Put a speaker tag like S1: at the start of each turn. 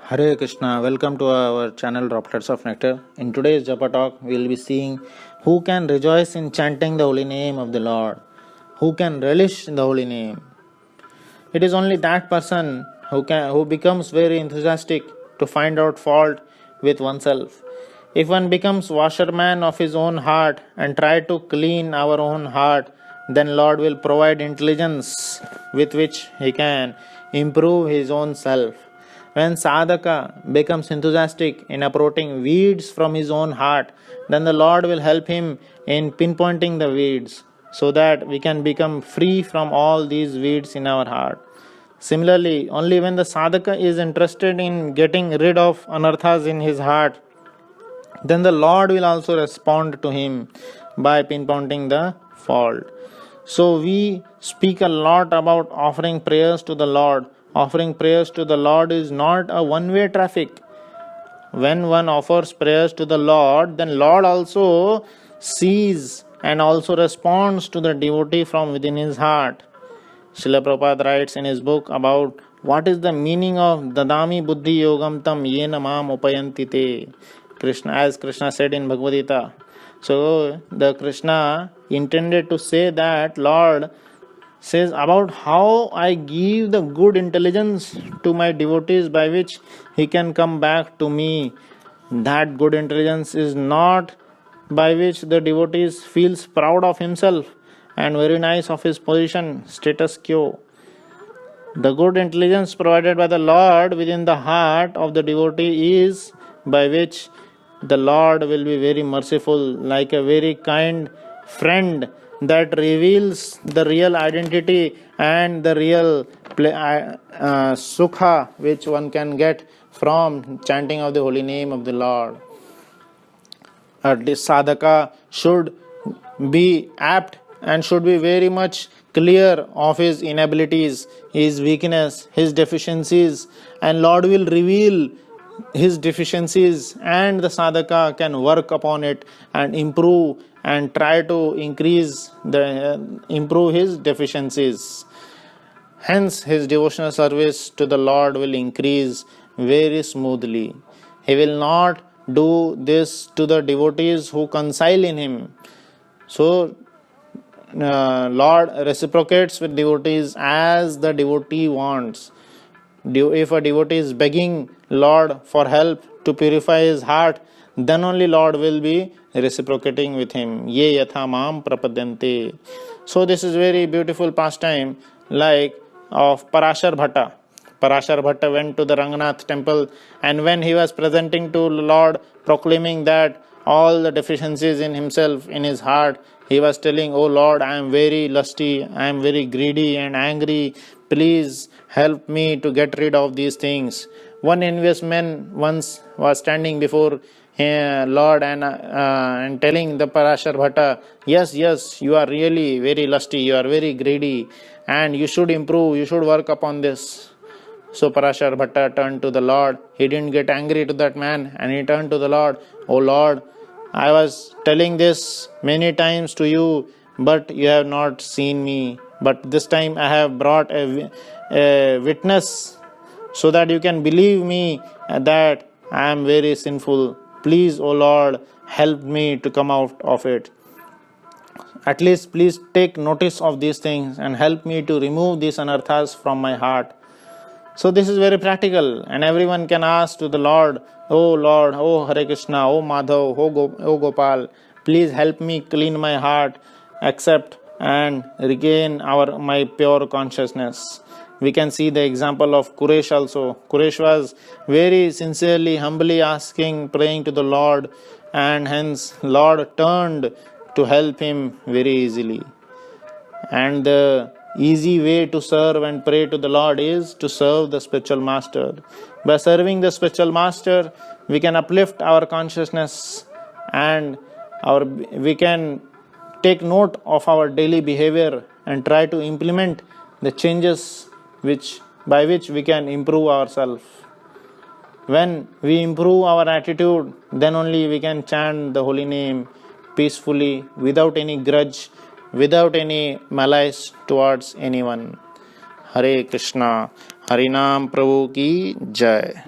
S1: Hare Krishna, welcome to our channel Droplets of Nectar. In today's Japa talk, we will be seeing who can rejoice in chanting the holy name of the Lord, who can relish in the holy name. It is only that person who becomes very enthusiastic to find out fault with oneself. If one becomes washerman of his own heart and try to clean our own heart, then Lord will provide intelligence with which he can improve his own self. When sadhaka becomes enthusiastic in uprooting weeds from his own heart, then the Lord will help him in pinpointing the weeds so that we can become free from all these weeds in our heart. Similarly, only when the sadhaka is interested in getting rid of anarthas in his heart, then the Lord will also respond to him by pinpointing the fault. So we speak a lot about offering prayers to the Lord. Offering prayers to the Lord is not a one-way traffic. When one offers prayers to the Lord, then Lord also sees and also responds to the devotee from within his heart. Srila Prabhupada writes in his book about what is the meaning of Dadami Buddhi Yogam Tam Yena Mam Upayanti Te. Krishna, as Krishna said in Bhagavad Gita. So the Krishna intended to say that Lord says about how I give the good intelligence to my devotees by which he can come back to me. That good intelligence is not by which the devotees feels proud of himself and very nice of his position, status quo. The good intelligence provided by the Lord within the heart of the devotee is by which the Lord will be very merciful, like a very kind friend that reveals the real identity and the real sukha which one can get from chanting of the holy name of the Lord. This sadhaka should be apt and should be very much clear of his inabilities, his weakness, his deficiencies, and Lord will reveal his deficiencies and the sadhaka can work upon it and improve and try to improve his deficiencies. Hence his devotional service to the Lord will increase very smoothly. He will not do this to the devotees who conceal in him. So Lord reciprocates with devotees as the devotee wants. If a devotee is begging Lord for help to purify his heart, then only Lord will be reciprocating with him. Ye yatha mam prapadyante. So this is very beautiful pastime like of Parashar Bhatta. Parashar Bhatta went to the Ranganath temple, and when he was presenting to Lord, proclaiming that all the deficiencies in himself, in his heart, he was telling, "Oh Lord, I am very lusty, I am very greedy and angry. Please help me to get rid of these things." One envious man once was standing before Lord and telling the Parashar Bhatta, yes, you are really very lusty, you are very greedy, and you should improve, you should work upon this. So Parashar Bhatta turned to the Lord. He didn't get angry to that man, and he turned to the Lord. "Oh Lord, I was telling this many times to you, but you have not seen me. But this time I have brought a witness so that you can believe me that I am very sinful. Please, O Lord, help me to come out of it. At least please take notice of these things and help me to remove these anarthas from my heart." So this is very practical, and everyone can ask to the Lord, Lord, oh Hare Krishna, oh Madhav, oh Gopal, please help me clean my heart, accept and regain my pure consciousness. We can see the example of Quraysh also. Quraysh was very sincerely, humbly asking, praying to the Lord, and hence Lord turned to help him very easily. And the easy way to serve and pray to the Lord is to serve the spiritual master. By serving the spiritual master, we can uplift our consciousness and we can take note of our daily behavior and try to implement the changes by which we can improve ourselves. When we improve our attitude, then only we can chant the holy name peacefully, without any grudge, without any malice towards anyone. Hare Krishna. Harinam Prabhu ki Jai.